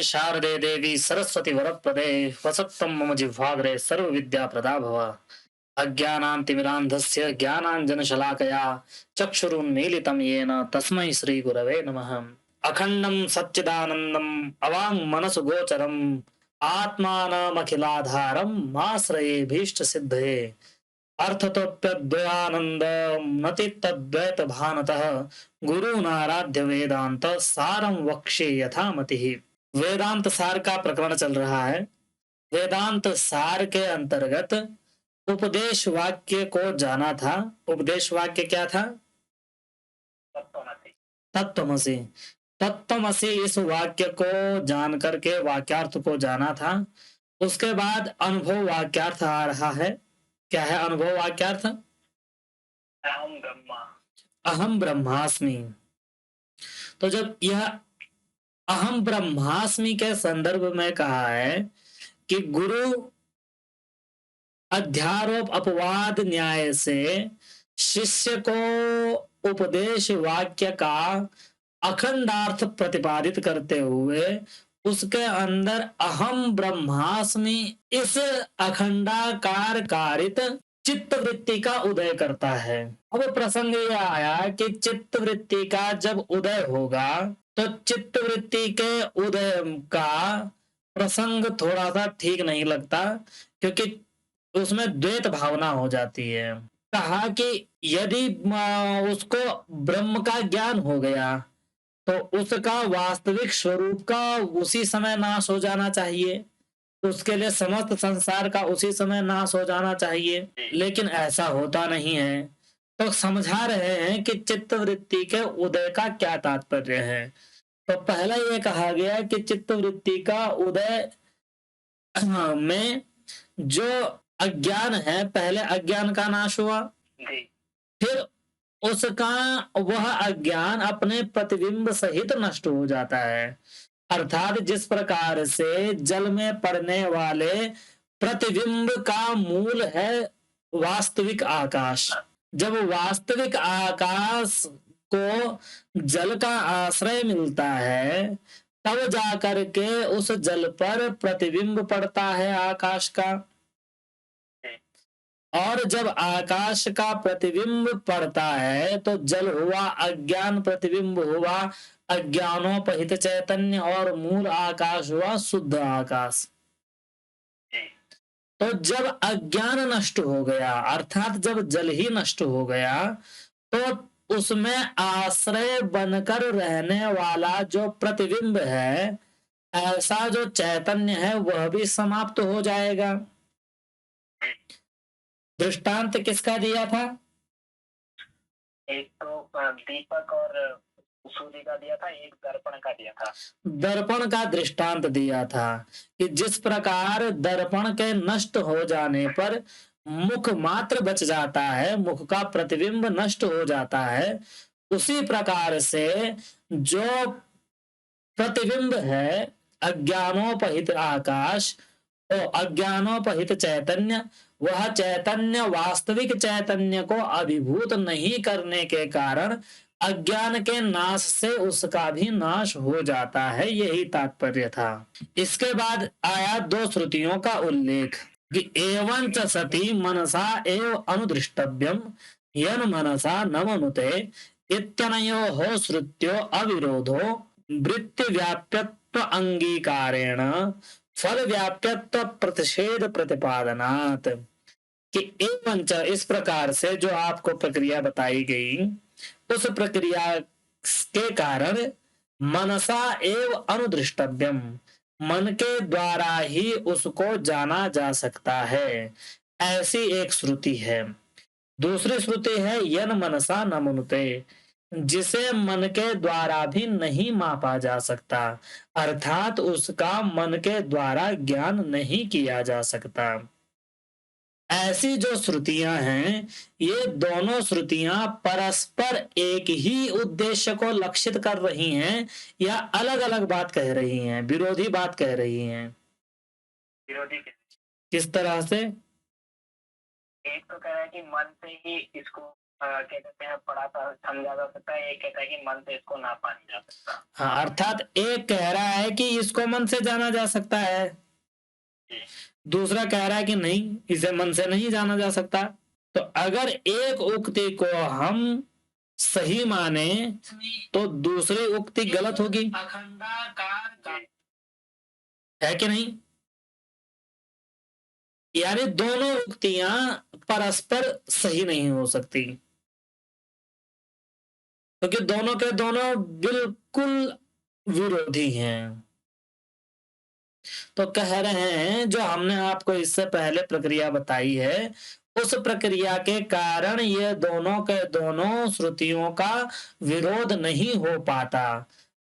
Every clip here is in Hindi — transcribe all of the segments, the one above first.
शारदे देवी सरस्वती वरप्रदे वसत्तं मम जिह्वाग्रे सर्वविद्याप्रदा भव। अज्ञानान्तिमिरान्धस्य ज्ञानाञ्जनशलाकया चक्षुरुन्मीलितं येन तस्मै श्रीगुरवे नमः। अखण्डं सच्चिदानन्दम् अवाङ्मनसु गोचरम् आत्मानमखिलाधारम् आश्रये भीष्टसिद्धये। अर्थतोऽप्यद्वयानन्द नतितद्वैत भानतः गुरुनाराध्य वेदांत सारं वक्ष्ये यथामतिः। वेदांत सार का प्रकरण चल रहा है। वेदांत सार के अंतर्गत उपदेश वाक्य को जाना था। उपदेश वाक्य क्या था? तत्त्वमसि। तत्त्वमसि इस वाक्य को जान करके वाक्यार्थ को जाना था। उसके बाद अनुभव वाक्यार्थ आ रहा है। क्या है अनुभव वाक्यार्थ? अहम ब्रह्मास्मि। तो जब यह अहम ब्रह्मास्मि के संदर्भ में कहा है कि गुरु अध्यारोप अपवाद न्याय से शिष्य को उपदेश वाक्य का अखंडार्थ प्रतिपादित करते हुए उसके अंदर अहम ब्रह्मास्मि इस अखंडाकार कारित चित्त वृत्ति का उदय करता है। अब प्रसंग यह आया कि चित्त वृत्ति का जब उदय होगा तो चित्त वृत्ति के उदय का प्रसंग थोड़ा सा ठीक नहीं लगता, क्योंकि उसमें द्वैत भावना हो जाती है। कहा कि यदि उसको ब्रह्म का ज्ञान हो गया तो उसका वास्तविक स्वरूप का उसी समय नाश हो जाना चाहिए, उसके लिए समस्त संसार का उसी समय नाश हो जाना चाहिए, लेकिन ऐसा होता नहीं है। तो समझा रहे हैं कि चित्त वृत्ति के उदय का क्या तात्पर्य है। तो पहला ये कहा गया कि चित्त वृत्ति का उदय में जो अज्ञान है, पहले अज्ञान का नाश हुआ, फिर उसका वह अज्ञान अपने प्रतिबिंब सहित नष्ट हो जाता है। अर्थात जिस प्रकार से जल में पड़ने वाले प्रतिबिंब का मूल है वास्तविक आकाश, जब वास्तविक आकाश को जल का आश्रय मिलता है तब जाकर के उस जल पर प्रतिबिंब पड़ता है आकाश का। और जब आकाश का प्रतिबिंब पड़ता है तो जल हुआ अज्ञान, प्रतिबिंब हुआ अज्ञानोपहित चैतन्य, और मूल आकाश हुआ शुद्ध आकाश। तो जब अज्ञान नष्ट हो गया, अर्थात जब जल ही नष्ट हो गया, तो उसमें आश्रय बनकर रहने वाला जो प्रतिबिंब है, ऐसा जो चैतन्य है, वह भी समाप्त हो जाएगा। दृष्टांत किसका दिया था? एक तो दीपक और सूर्य का दिया था, एक दर्पण का दिया था। दर्पण का दृष्टांत दिया था कि जिस प्रकार दर्पण के नष्ट हो जाने पर मुख मात्र बच जाता है, मुख का प्रतिबिंब नष्ट हो जाता है, उसी प्रकार से जो प्रतिबिंब है अज्ञानोपहित आकाश, तो अज्ञानोपहित चैतन्य, वह चैतन्य वास्तविक चैतन्य को अभिभूत नहीं करने के कारण अज्ञान के नाश से उसका भी नाश हो जाता है। यही तात्पर्य था। इसके बाद आया दो श्रुतियों का उल्लेख कि एवं च सति मनसा एव अनुदृष्टव्यम यन मनसा न मनुते इत्यनयोः श्रुत्यो अविरोधो वृत्ति व्याप्यत्व अंगीकारेण फल व्याप्यत्व प्रतिषेध प्रतिपादनात्। कि एवं च इस प्रकार से जो आपको प्रक्रिया बताई गई, उस प्रक्रिया के कारण मनसा एव अनुदृष्टव्यम, मन के द्वारा ही उसको जाना जा सकता है, ऐसी एक श्रुति है। दूसरी श्रुति है यन मनसा न मनुते, जिसे मन के द्वारा भी नहीं मापा जा सकता, अर्थात उसका मन के द्वारा ज्ञान नहीं किया जा सकता। ऐसी जो श्रुतियां हैं, ये दोनों श्रुतियां परस्पर एक ही उद्देश्य को लक्षित कर रही हैं या अलग अलग बात कह रही हैं, विरोधी बात कह रही हैं? विरोधी। किस तरह से? एक तो कह रहा है कि मन से ही इसको क्या कहते हैं, पढ़ा था, समझा जा सकता है, एक कहता है कि मन से इसको नापा नहीं जा सकता। हाँ, अर्थात एक कह रहा है कि इसको मन से जाना जा सकता है, जी। दूसरा कह रहा है कि नहीं, इसे मन से नहीं जाना जा सकता। तो अगर एक उक्ति को हम सही माने तो दूसरी उक्ति गलत होगी, जी। है कि नहीं? यानी दोनों उक्तियां परस्पर सही नहीं हो सकती, क्योंकि दोनों के दोनों बिल्कुल विरोधी हैं। तो कह रहे हैं जो हमने आपको इससे पहले प्रक्रिया बताई है, उस प्रक्रिया के कारण ये दोनों के दोनों श्रुतियों का विरोध नहीं हो पाता।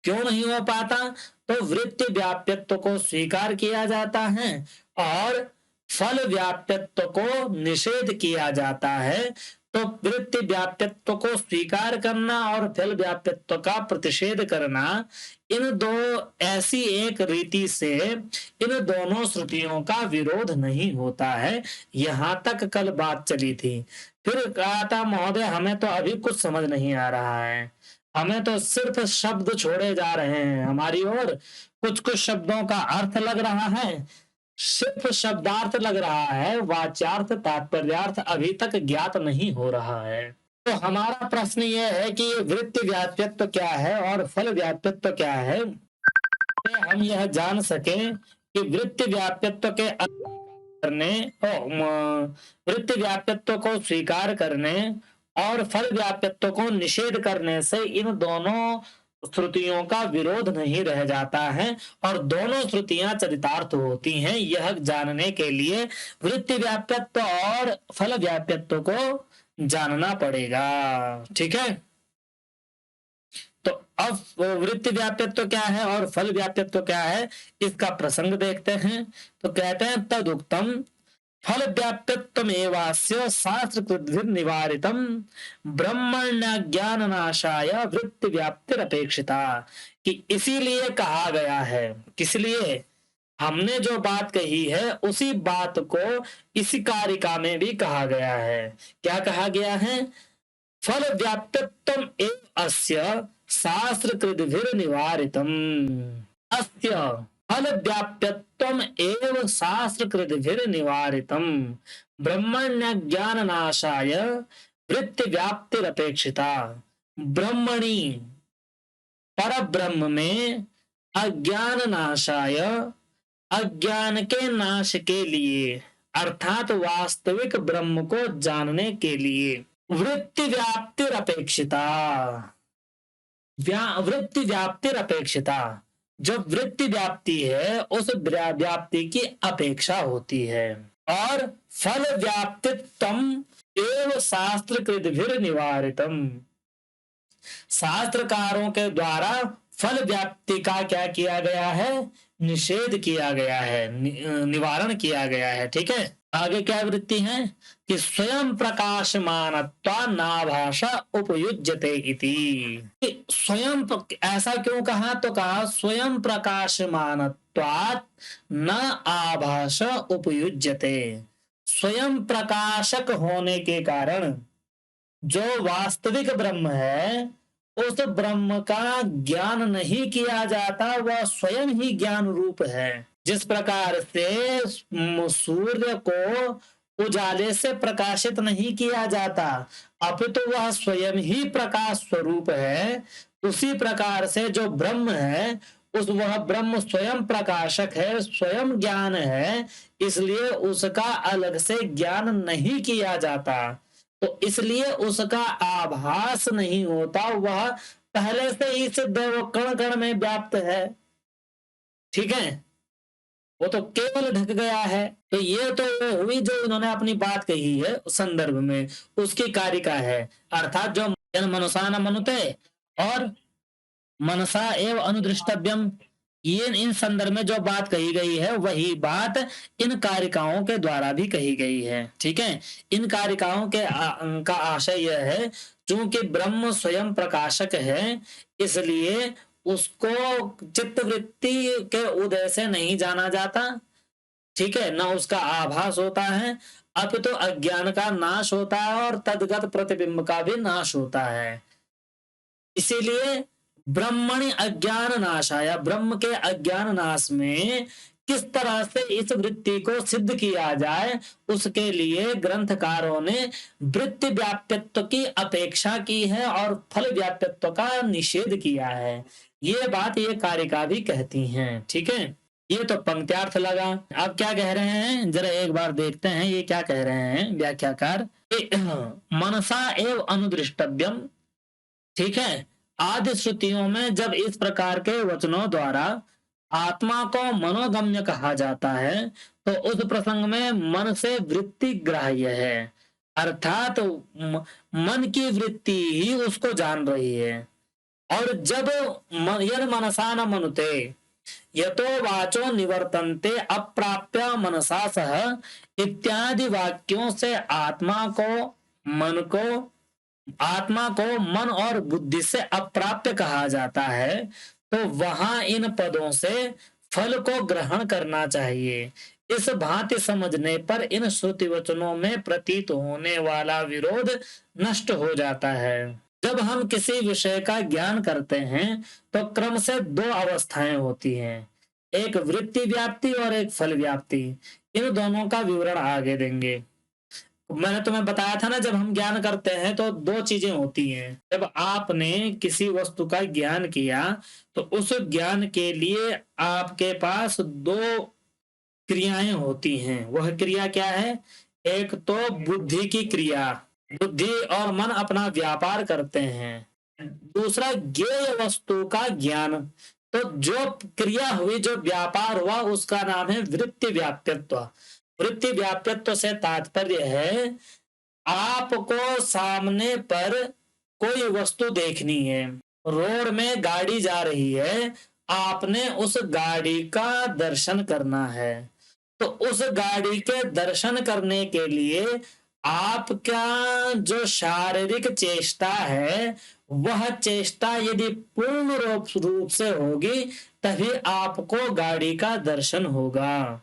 क्यों नहीं हो पाता? तो वृत्ति व्याप्यत्व को स्वीकार किया जाता है और फल व्याप्यत्व को निषेध किया जाता है। तो वृत्ति व्याप्यत्व को स्वीकार करना और फल व्याप्यत्व का प्रतिषेध करना, इन दो ऐसी एक रीति से इन दोनों श्रुतियों का विरोध नहीं होता है। यहां तक कल बात चली थी। फिर कहा था महोदय हमें तो अभी कुछ समझ नहीं आ रहा है, हमें तो सिर्फ शब्द छोड़े जा रहे हैं हमारी ओर, कुछ कुछ शब्दों का अर्थ लग रहा है, सिर्फ शब्दार्थ लग रहा है, वाच्यार्थ तात्पर्यार्थ अभी तक ज्ञात नहीं हो रहा है। तो हमारा प्रश्न यह है कि ये वृत्ति व्याप्यत्व क्या है और फल व्याप्यत्व क्या है, हम यह जान सके कि वृत्ति व्याप्यत्व के करने वृत्ति व्याप्यत्व को स्वीकार करने और फल व्याप्यत्व को निषेध करने से इन दोनों श्रुतियों का विरोध नहीं रह जाता है और दोनों श्रुतियां चरितार्थ होती हैं। यह जानने के लिए वृत्ति व्याप्यत्व और फल व्याप्यत्व को जानना पड़ेगा। ठीक है, तो अब वृत्ति व्याप्यत्व क्या है और फल व्याप्यत्व क्या है, इसका प्रसंग देखते हैं। तो कहते हैं तदुक्तम फल व्याप्यत्वमेवास्य शास्त्रकृद्भिः निवारितम ब्रह्मण्य ज्ञान नाशाय वृत्ति व्याप्तिरपेक्षिता, कि इसीलिए कहा गया है, किस लिए? हमने जो बात कही है उसी बात को इसी कारिका में भी कहा गया है। क्या कहा गया है? फल व्याप्यत्वम एव अस्य शास्त्रकृद्भिर्निवारितम, अस्य फल व्याप्यत्वम एव शास्त्रकृद्भिर्निवारितम ब्रह्मण्य ज्ञान नाशाय वृत्ति व्याप्तिरपेक्षिता। ब्रह्मणि पर ब्रह्म में अज्ञान नाशाय, अज्ञान के नाश के लिए अर्थात वास्तविक ब्रह्म को जानने के लिए वृत्ति व्याप्तिरपेक्षिता, वृत्ति व्याप्तिरपेक्षिता, जो वृत्ति व्याप्ति है उस व्याप्ति की अपेक्षा होती है। और फल व्याप्तित्वम एव शास्त्रकृद्भिर्निवारितम, शास्त्रकारों के द्वारा फल व्याप्ति का क्या किया गया है? निषेध किया गया है, निवारण किया गया है। ठीक है, आगे क्या वृत्ति है कि स्वयं प्रकाशमानत्वा नाभाषा उपयुज्यते इति। स्वयं ऐसा क्यों कहा? तो कहा स्वयं प्रकाशमानत्वात् न आभाषा उपयुज्यते, स्वयं प्रकाशक होने के कारण जो वास्तविक ब्रह्म है उस ब्रह्म का ज्ञान नहीं किया जाता, वह स्वयं ही ज्ञान रूप है। जिस प्रकार से सूर्य को उजाले से प्रकाशित नहीं किया जाता अपितु तो वह स्वयं ही प्रकाश स्वरूप है, उसी प्रकार से जो ब्रह्म है वह ब्रह्म स्वयं प्रकाशक है, स्वयं ज्ञान है, इसलिए उसका अलग से ज्ञान नहीं किया जाता, तो इसलिए उसका आभास नहीं होता, वह पहले से ही सिद्ध है, वो कण कण में व्याप्त है। ठीक है, वो तो केवल ढक गया है। तो ये तो हुई जो इन्होंने अपनी बात कही है उस संदर्भ में, उसकी कारिका है। अर्थात जो मनुषा न मनुते और मनसा एव अनुदृष्टव्यम, ये इन संदर्भ में जो बात कही गई है वही बात इन कारिकाओं के द्वारा भी कही गई है। ठीक है, इन कारिकाओं के का आशय यह है चूंकि ब्रह्म स्वयं प्रकाशक है इसलिए उसको चित्तवृत्ति के उदय से नहीं जाना जाता, ठीक है, न उसका आभास होता है, अब तो अज्ञान का नाश होता है और तदगत प्रतिबिंब का भी नाश होता है। इसीलिए ब्रह्मणि अज्ञान नाशाय, ब्रह्म के अज्ञान नाश में किस तरह से इस वृत्ति को सिद्ध किया जाए, उसके लिए ग्रंथकारों ने वृत्ति व्याप्यत्व की अपेक्षा की है और फल व्याप्यत्व का निषेध किया है। ये बात ये कारिका भी कहती हैं। ठीक है, ये तो पंक्त्यार्थ लगा। अब क्या कह रहे हैं, जरा एक बार देखते हैं ये क्या कह रहे हैं व्याख्याकार। मनसा एव अनुदृष्टव्यम, ठीक है, आदि श्रुतियों में जब इस प्रकार के वचनों द्वारा आत्मा को मनोगम्य कहा जाता है तो उस प्रसंग में मन से वृत्ति ग्राह्य है, अर्थात मन की वृत्ति ही उसको जान रही है। और जब यद मनसा न मनुते यतो वाचो निवर्तन्ते अप्राप्य मनसा सह इत्यादि वाक्यों से आत्मा को मन और बुद्धि से अप्राप्य कहा जाता है, तो वहां इन पदों से फल को ग्रहण करना चाहिए। इस भांति समझने पर इन श्रुति वचनों में प्रतीत होने वाला विरोध नष्ट हो जाता है। जब हम किसी विषय का ज्ञान करते हैं तो क्रम से दो अवस्थाएं होती हैं, एक वृत्ति व्याप्ति और एक फल व्याप्ति। इन दोनों का विवरण आगे देंगे। मैंने तुम्हें बताया था ना, जब हम ज्ञान करते हैं तो दो चीजें होती हैं। जब आपने किसी वस्तु का ज्ञान किया तो उस ज्ञान के लिए आपके पास दो क्रियाएं होती हैं। वह क्रिया क्या है? एक तो बुद्धि की क्रिया, बुद्धि और मन अपना व्यापार करते हैं। दूसरा ज्ञेय वस्तु का ज्ञान। तो जो क्रिया हुई, जो व्यापार हुआ, उसका नाम है वृत्ति व्याप्यत्व। वृत्ति व्याप्यत्व से तात्पर्य है आपको सामने पर कोई वस्तु देखनी है, रोड में गाड़ी जा रही है, आपने उस गाड़ी का दर्शन करना है। तो उस गाड़ी के दर्शन करने के लिए आपका जो शारीरिक चेष्टा है, वह चेष्टा यदि पूर्ण रूप से होगी तभी आपको गाड़ी का दर्शन होगा।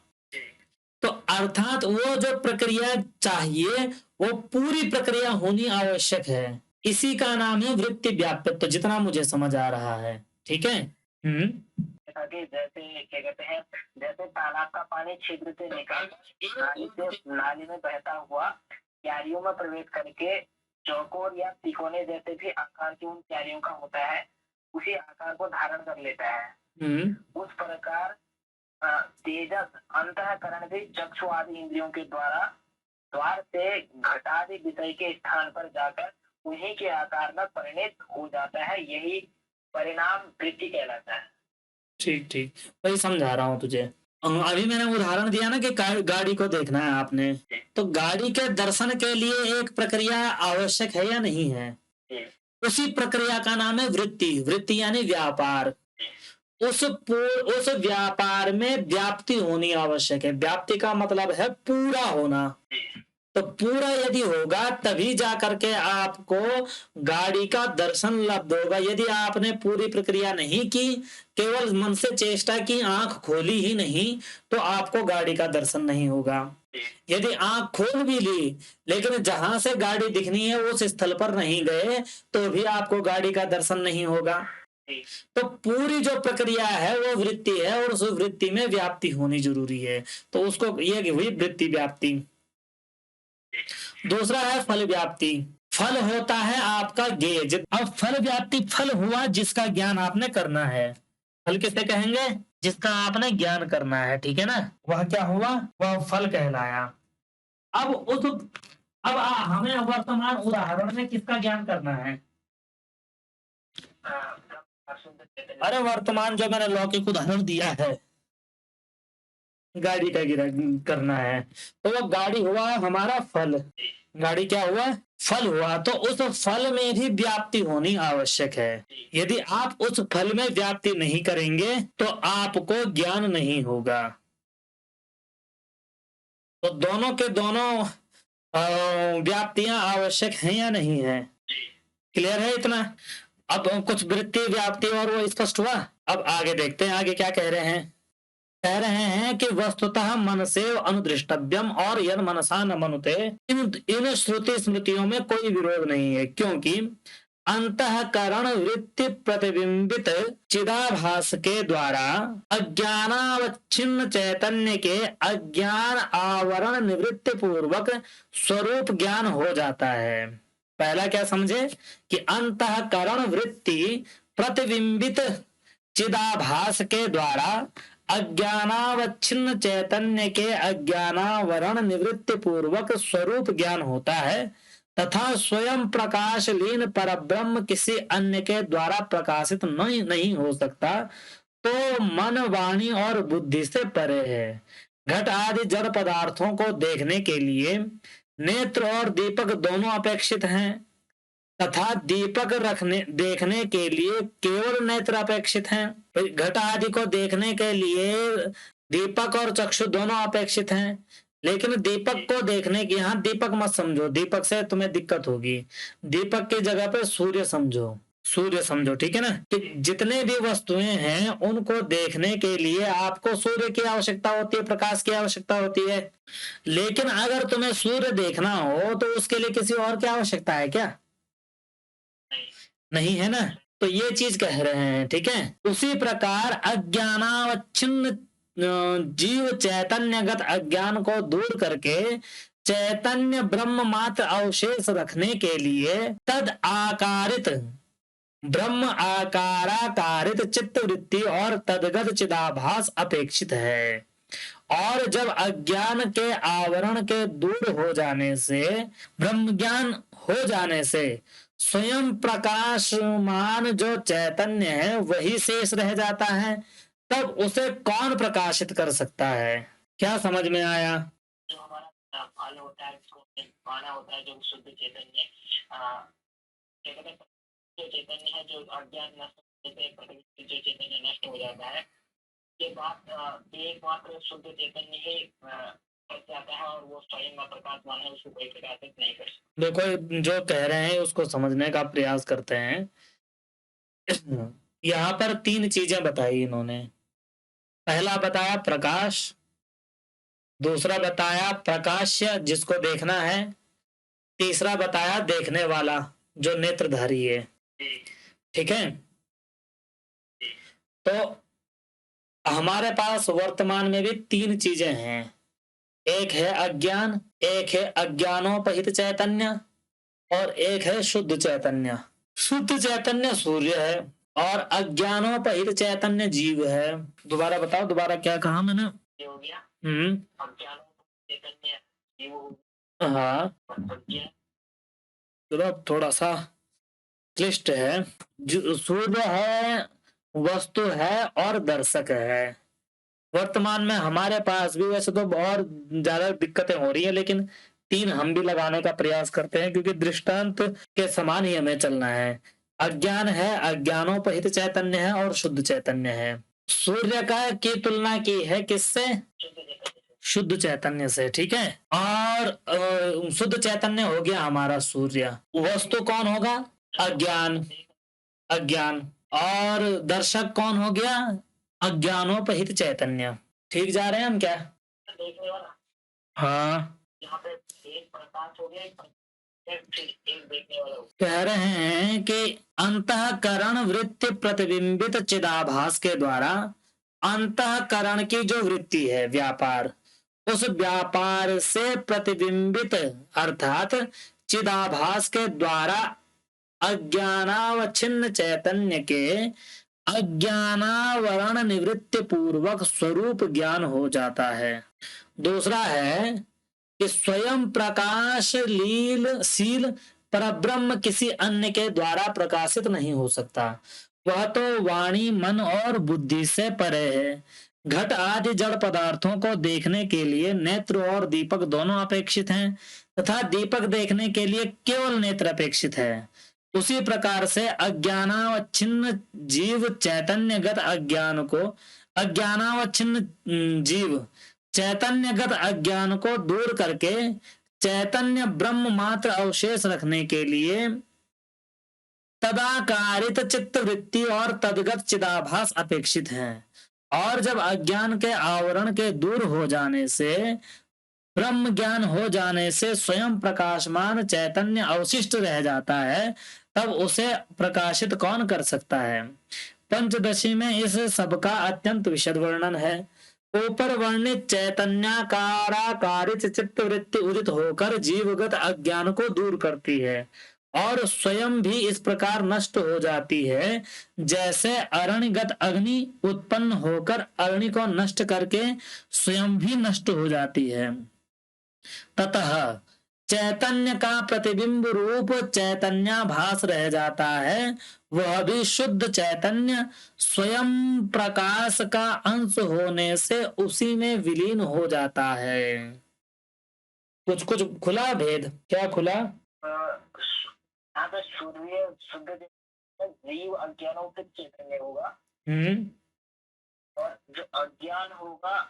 तो अर्थात वो जो प्रक्रिया चाहिए वो पूरी प्रक्रिया होनी आवश्यक है। इसी का नाम है वृत्ति व्याप्यत्व, जितना मुझे समझ आ रहा है। ठीक है। जैसे क्या कहते हैं, जैसे तालाब का पानी छिद्र से निकल नाली में बहता हुआ क्यारियों में प्रवेश करके चौकोर या तिकोने जैसे भी आकार के उन क्यारियों का होता है, उसी आकार को धारण कर लेता है। उस प्रकार तेजस अंतःकरण भी चक्षु आदि इंद्रियों के द्वार से घटादि विषय के स्थान पर जाकर उन्हीं के आकार में परिणत हो जाता है। यही परिणाम वृत्ति कहलाता है। ठीक ठीक, वही समझा रहा हूँ तुझे। अभी मैंने उदाहरण दिया ना कि गाड़ी को देखना है आपने, तो गाड़ी के दर्शन के लिए एक प्रक्रिया आवश्यक है या नहीं है? उसी प्रक्रिया का नाम है वृत्ति। वृत्ति यानी व्यापार। उस व्यापार में व्याप्ति होनी आवश्यक है। व्याप्ति का मतलब है पूरा होना। तो पूरा यदि होगा तभी जाकर के आपको गाड़ी का दर्शन लब्ध होगा। यदि आपने पूरी प्रक्रिया नहीं की, केवल मन से चेष्टा की, आंख खोली ही नहीं, तो आपको गाड़ी का दर्शन नहीं होगा। यदि आंख खोल भी ली लेकिन जहां से गाड़ी दिखनी है उस स्थल पर नहीं गए तो भी आपको गाड़ी का दर्शन नहीं होगा। तो पूरी जो प्रक्रिया है वो वृत्ति है और उस वृत्ति में व्याप्ति होनी जरूरी है। तो उसको ये हुई वृत्ति व्याप्ति। दूसरा है फल व्याप्ति। फल होता है आपका ज्ञेय। अब फल व्याप्ति फल हुआ जिसका ज्ञान आपने करना है। फल किसे कहेंगे? जिसका आपने ज्ञान करना है। ठीक है ना, वह क्या हुआ? वह फल कहलाया। अब हमें वर्तमान उदाहरण में किसका ज्ञान करना है? अरे वर्तमान जो मैंने लौकिक उदाहरण दिया है, गाड़ी का करना है, तो वो गाड़ी हुआ हमारा फल। गाड़ी क्या हुआ? फल हुआ। तो उस फल में भी व्याप्ति होनी आवश्यक है। यदि आप उस फल में व्याप्ति नहीं करेंगे तो आपको ज्ञान नहीं होगा। तो दोनों के दोनों व्याप्तियां आवश्यक हैं या नहीं है? क्लियर है इतना? अब कुछ वृत्ति व्याप्ति और वो स्पष्ट हुआ। अब आगे देखते हैं आगे क्या कह रहे हैं। कह रहे हैं कि वस्तुतः मन से अनुदृष्टव्यम और यद मनसा न मनुते, इन श्रुति स्मृतियों में कोई विरोध नहीं है, क्योंकि अंतःकरण वृत्ति प्रतिबिंबित चिदाभास के द्वारा अज्ञानावच्छिन्न चैतन्य के अज्ञान आवरण निवृत्ति पूर्वक स्वरूप ज्ञान हो जाता है। पहला क्या समझे कि अंतःकरण वृत्ति प्रतिबिंबित चिदाभास के द्वारा अज्ञानावच्छिन्न चैतन्य के अज्ञानावरण निवृत्ति पूर्वक स्वरूप ज्ञान होता है तथा स्वयं प्रकाश लीन परब्रह्म किसी अन्य के द्वारा प्रकाशित नहीं हो सकता, तो मन वाणी और बुद्धि से परे है। घट आदि जड़ पदार्थों को देखने के लिए नेत्र और दीपक दोनों अपेक्षित हैं तथा दीपक देखने के लिए केवल नेत्र अपेक्षित हैं। घट आदि को देखने के लिए दीपक और चक्षु दोनों अपेक्षित हैं, लेकिन दीपक को देखने की, यहाँ दीपक मत समझो, दीपक से तुम्हें दिक्कत होगी, दीपक की जगह पे सूर्य समझो, सूर्य समझो, ठीक है ना। कि जितने भी वस्तुएं हैं उनको देखने के लिए आपको सूर्य की आवश्यकता होती है, प्रकाश की आवश्यकता होती है। लेकिन अगर तुम्हें सूर्य देखना हो तो उसके लिए किसी और की आवश्यकता है क्या? नहीं है ना। तो ये चीज कह रहे हैं, ठीक है। उसी प्रकार अज्ञानावच्छिन्न जीव चैतन्यगत अज्ञान को दूर करके चैतन्य ब्रह्म मात्र अवशेष रखने के लिए तद आकारित ब्रह्म आकाराकारित चित्त वृत्ति और तदगत चिदाभास अपेक्षित है। और जब अज्ञान के आवरण के दूर हो जाने से, ब्रह्म ज्ञान हो जाने से स्वयं प्रकाशमान जो चैतन्य है वही शेष रह जाता है, तब उसे कौन प्रकाशित कर सकता है? क्या समझ में आया? जो हमारा फल होता है, जिसको पाना होता है, जो शुद्ध चैतन्य, जो चैतन्य है, जो अज्ञान नष्ट होने से जो चैतन्य नष्ट हो जाता है, ये बात एकमात्र शुद्ध चैतन्य ही कर जाता है और वो स्वयं में प्रकाशमान है, उसको कोई प्रकाशित नहीं कर सकता। देखो, जो कह रहे हैं उसको समझने का प्रयास करते हैं। यहाँ पर तीन चीजें बताई इन्होंने। पहला बताया प्रकाश, दूसरा बताया प्रकाश्य जिसको देखना है, तीसरा बताया देखने वाला जो नेत्रधारी है, ठीक है। तो हमारे पास वर्तमान में भी तीन चीजें हैं, एक है अज्ञान, एक है अज्ञानोपहित चैतन्य और एक है शुद्ध चैतन्य। शुद्ध चैतन्य सूर्य है और अज्ञानोपहित चैतन्य जीव है। दोबारा बताओ, दोबारा क्या कहा मैंने? ये हो गया अज्ञानोपहित चैतन्य जीव हो, हाँ, चलो अब थोड़ा सा क्लिष्ट है। सूर्य है, वस्तु है और दर्शक है। वर्तमान में हमारे पास भी वैसे तो बहुत ज्यादा दिक्कतें हो रही है, लेकिन तीन हम भी लगाने का प्रयास करते हैं क्योंकि दृष्टांत के समान ही हमें चलना है। अज्ञान है, अज्ञानोपहित चैतन्य है और शुद्ध चैतन्य है। सूर्य का की तुलना की है किससे? शुद्ध चैतन्य से, ठीक है। और शुद्ध चैतन्य हो गया हमारा सूर्य। वस्तु कौन होगा? अज्ञान, अज्ञान। और दर्शक कौन हो गया? अज्ञानोपहित चैतन्य। ठीक जा रहे हैं हम क्या? देखने वाला, हाँ, यहाँ पे एक प्रकाश हो गया, एक देखने वाला। कह रहे हैं कि अंतःकरण वृत्ति प्रतिबिंबित चिदाभास के द्वारा अंतःकरण की जो वृत्ति है, व्यापार, उस व्यापार से प्रतिबिंबित अर्थात चिदाभास के द्वारा अज्ञानावच्छिन्न चैतन्य के अज्ञानावरण निवृत्ति पूर्वक स्वरूप ज्ञान हो जाता है। दूसरा है कि स्वयं प्रकाश शील परब्रह्म किसी अन्य के द्वारा प्रकाशित नहीं हो सकता, वह तो वाणी, मन और बुद्धि से परे है। घट आदि जड़ पदार्थों को देखने के लिए नेत्र और दीपक दोनों अपेक्षित हैं तथा दीपक देखने के लिए केवल नेत्र अपेक्षित है। उसी प्रकार से अज्ञानावच्छिन्न जीव चैतन्यगत अज्ञान को, अज्ञानावच्छिन्न जीव चैतन्यगत अज्ञान को दूर करके चैतन्य ब्रह्म मात्र अवशेष रखने के लिए तदाकारित चित्त वृत्ति और तदगत चिदाभास अपेक्षित हैं। और जब अज्ञान के आवरण के दूर हो जाने से, ब्रह्म ज्ञान हो जाने से स्वयं प्रकाशमान चैतन्य अवशिष्ट रह जाता है, तब उसे प्रकाशित कौन कर सकता है। पंचदशी में इस सबका अत्यंत विशद वर्णन है। ऊपर वर्णित चैतन्याकाराकारित चित्त वृत्ति उदित होकर जीवगत अज्ञान को दूर करती है और स्वयं भी इस प्रकार नष्ट हो जाती है, जैसे अरणिगत अग्नि उत्पन्न होकर अरणि को नष्ट करके स्वयं भी नष्ट हो जाती है। ततः चैतन्य का प्रतिबिंब रूप चैतन्याभास रह जाता है, वह भी शुद्ध चैतन्य स्वयं प्रकाश का अंश होने से उसी में विलीन हो जाता है। कुछ कुछ खुला भेद, क्या खुला? यहाँ पे सूर्य शुद्ध जीव अज्ञानों चैतन्य होगा और जो अज्ञान होगा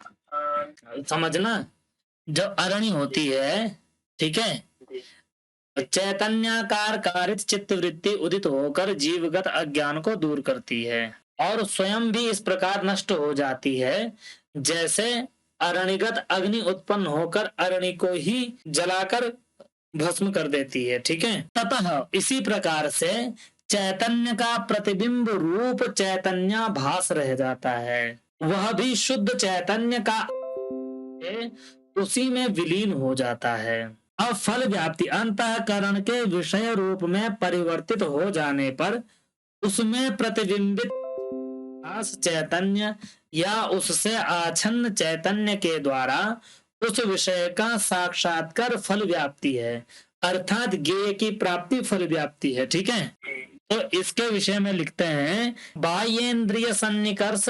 समझना, जो अरणि होती है, ठीक है, चैतन्याकार कारित चित्त वृत्ति उदित होकर जीवगत अज्ञान को दूर करती है और स्वयं भी इस प्रकार नष्ट हो जाती है, जैसे अरणिगत अग्नि उत्पन्न होकर अरणि को ही जलाकर भस्म कर देती है, ठीक है। ततः इसी प्रकार से चैतन्य का प्रतिबिंब रूप चैतन्याभास रह जाता है, वह भी शुद्ध चैतन्य का उसी में विलीन हो जाता है। अब फल व्याप्ति अंतःकरण के विषय रूप में परिवर्तित हो जाने पर उसमें प्रतिबिंबित चैतन्य या उससे आच्छन्न चैतन्य के द्वारा उस विषय का साक्षात्कार फल व्याप्ति है, अर्थात ज्ञेय की प्राप्ति फल व्याप्ति है, ठीक है। तो इसके विषय में लिखते हैं, बाह्येन्द्रिय सन्निकर्ष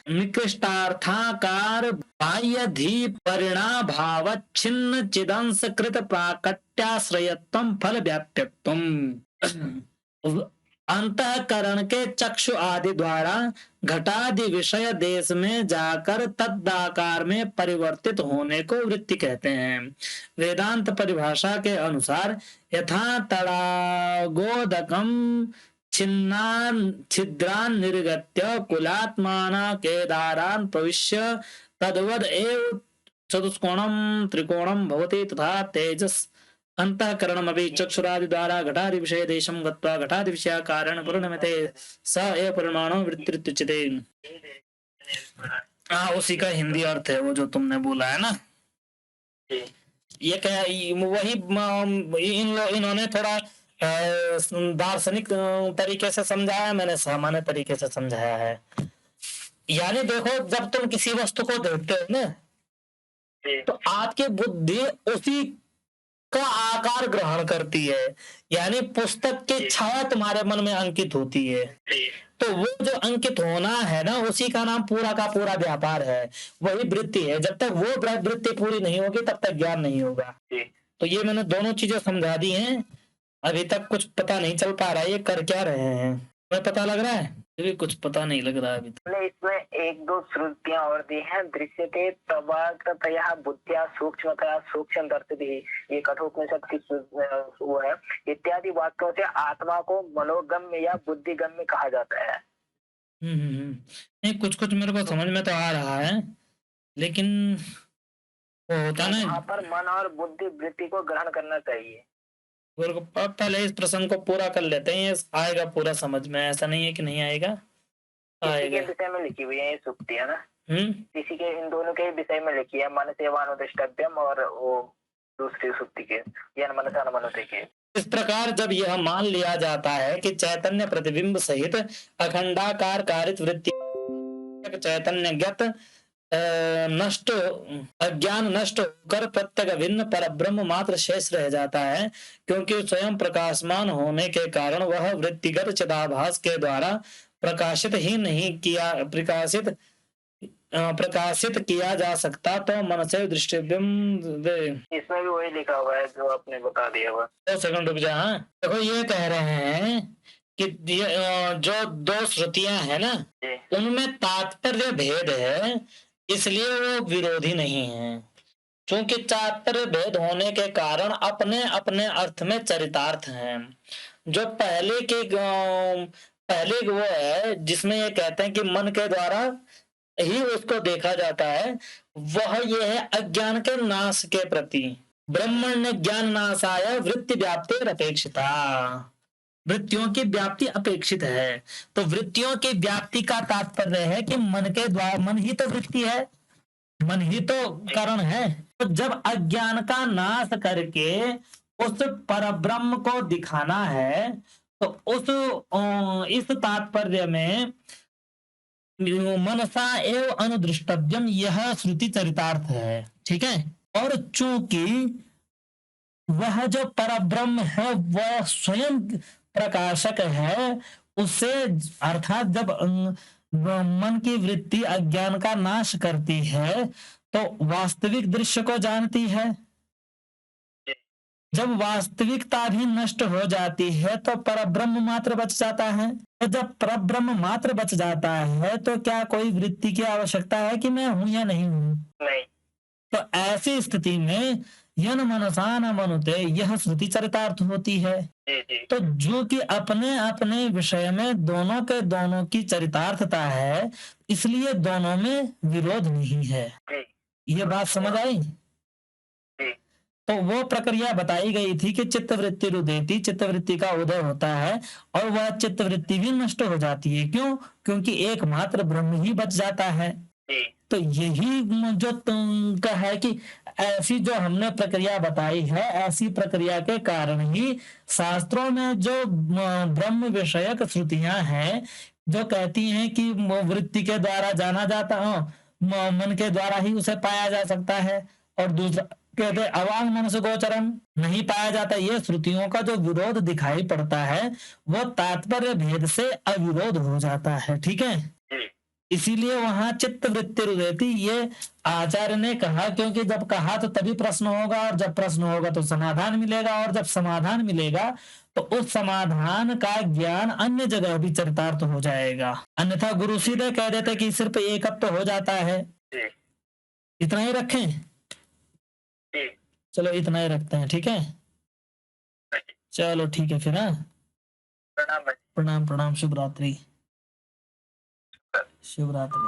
निकृष्टार्थाकार बाह्यधी परिणाभाव छिन्न चिदंश कृत प्राकट्याश्रयत्वं फल व्याप्यत्वम्। अंतःकरण के चक्षु आदि द्वारा घटादि विषय देश में जाकर तदाकार में परिवर्तित होने को वृत्ति कहते हैं। वेदांत परिभाषा के अनुसार यथा तड़ागोदकम छिद्रान निर्गत्य कुलात्माना केदारान प्रविश्य तद्वद एव चतुष्कोणम त्रिकोणम भवति तथा तेजस अंतःकरणमपि चक्षुरादि द्वारा घटादि विषय देशम गत्वा घटादि विषय कारण पूर्णमिते स एव परिमाणो वृत्तिरुच्यते। उसी का हिंदी अर्थ है वो जो तुमने बोला है ना। ये क्या वही इन्होंने थोड़ा दार्शनिक तरीके से समझाया, मैंने सामान्य तरीके से समझाया है। यानी देखो, जब तुम किसी वस्तु को देखते हो ना, तो आपकी बुद्धि उसी का आकार ग्रहण करती है, यानी पुस्तक की छाया तुम्हारे मन में अंकित होती है। तो वो जो अंकित होना है ना, उसी का नाम पूरा का पूरा व्यापार है, वही वृत्ति है। जब तक वो वृत्ति पूरी नहीं होगी तब तक ज्ञान नहीं होगा। तो ये मैंने दोनों चीजें समझा दी हैं। अभी तक कुछ पता नहीं चल पा रहा है ये कर क्या रहे हैं, तुम्हें पता लग रहा है? भी कुछ पता नहीं लग रहा है अभी तक। इसमें एक दो श्रुतियां और दी हैं। दृश्यते तवातया बुद्धिया सूक्ष्मतया सूक्ष्म दर्शति, ये कठोपनिषद की वो है। इत्यादि वाक्यों से आत्मा को मनोगम्य या बुद्धिगम्य कहा जाता है। नहीं, कुछ कुछ मेरे को समझ में तो आ रहा है, लेकिन वो होता ना, यहाँ पर मन और बुद्धि वृत्ति को ग्रहण करना चाहिए। पहले इस प्रसंग को पूरा कर लेते हैं, आएगा पूरा समझ में, ऐसा नहीं है कि नहीं आएगा, आएगा। के विषय में लिखी हुई है ये सूक्तियां ना, किसी के इन दोनों के विषय में लिखी है, मन सेवानुद्रष्टव्यम और वो दूसरी सूक्ति के मनते के। इस प्रकार जब यह मान लिया जाता है कि चैतन्य प्रतिबिंब सहित अखंडाकार कारित वृत्ति चैतन्यगत नष्ट अज्ञान नष्ट होकर प्रत्येक भिन्न परब्रह्म मात्र शेष रह जाता है, क्योंकि स्वयं प्रकाशमान होने के कारण वह वृत्तिगत चिदाभास के द्वारा प्रकाशित ही नहीं किया प्रकाशित किया जा सकता, तो मन से दृष्टिबिंब। इसमें भी वही लिखा हुआ है जो आपने बता दिया हुआ। 2 सेकंड रुक जा। देखो, ये कह रहे हैं कि जो 2 श्रुतियां है ना, उनमें तात्पर्य भेद है, इसलिए वो विरोधी नहीं है। क्योंकि तात्पर्य भेद होने के कारण अपने अपने अर्थ में चरितार्थ हैं। जो पहले के पहले वो है जिसमें ये कहते हैं कि मन के द्वारा ही उसको देखा जाता है, वह ये है अज्ञान के नाश के प्रति। ब्रह्मण्य ज्ञान नाशाय वृत्ति व्याप्ति अपेक्षिता, वृत्तियों की व्याप्ति अपेक्षित है। तो वृत्तियों की व्याप्ति का तात्पर्य है कि मन के द्वारा, मन ही तो वृत्ति है, मन ही तो कारण है। तो जब अज्ञान का नाश करके उस परब्रह्म को दिखाना है, तो उस इस तात्पर्य में मनसा एव अनुदृष्टव्यम, यह श्रुति चरितार्थ है। ठीक है। और चूंकि वह जो परब्रह्म है वह स्वयं प्रकाशक है, उससे अर्थात जब मन की वृत्ति अज्ञान का नाश करती है तो वास्तविक दृश्य को जानती है। जब वास्तविकता भी नष्ट हो जाती है तो परब्रह्म मात्र बच जाता है। तो जब परब्रह्म मात्र बच जाता है तो क्या कोई वृत्ति की आवश्यकता है कि मैं हूं या नहीं हूं? नहीं। तो ऐसी स्थिति में यन मनसा न मनुते, यह श्रुति चरितार्थ होती है। तो जो कि अपने अपने विषय में दोनों के दोनों की चरितार्थता है, इसलिए दोनों में विरोध नहीं है। ये बात समझ आई? तो वो प्रक्रिया बताई गई थी कि चित्तवृत्ति रुदेति, चित्तवृत्ति का उदय होता है और वह चित्तवृत्ति भी नष्ट हो जाती है। क्यों? क्योंकि एकमात्र ब्रह्म ही बच जाता है। तो यही जो तुमका है कि ऐसी जो हमने प्रक्रिया बताई है, ऐसी प्रक्रिया के कारण ही शास्त्रों में जो ब्रह्म विषयक श्रुतियां हैं जो कहती हैं कि वृत्ति के द्वारा जाना जाता है, मन के द्वारा ही उसे पाया जा सकता है, और दूसरा कहते अवांग मन से गोचरम नहीं पाया जाता। ये श्रुतियों का जो विरोध दिखाई पड़ता है वो तात्पर्य भेद से अविरोध हो जाता है। ठीक है। इसीलिए वहां चित्त वृत्ति रुदेति ये आचार्य ने कहा, क्योंकि जब कहा तो तभी प्रश्न होगा, और जब प्रश्न होगा तो समाधान मिलेगा, और जब समाधान मिलेगा तो उस समाधान का ज्ञान अन्य जगह भी चरितार्थ हो जाएगा। अन्यथा गुरु सीधे कह देते कि सिर्फ एक तो हो जाता है। इतना ही रखें? चलो इतना ही रखते हैं। ठीक है। चलो ठीक है फिर। हाँ, प्रणाम प्रणाम। शुभ रात्रि। शुभ रात्रि।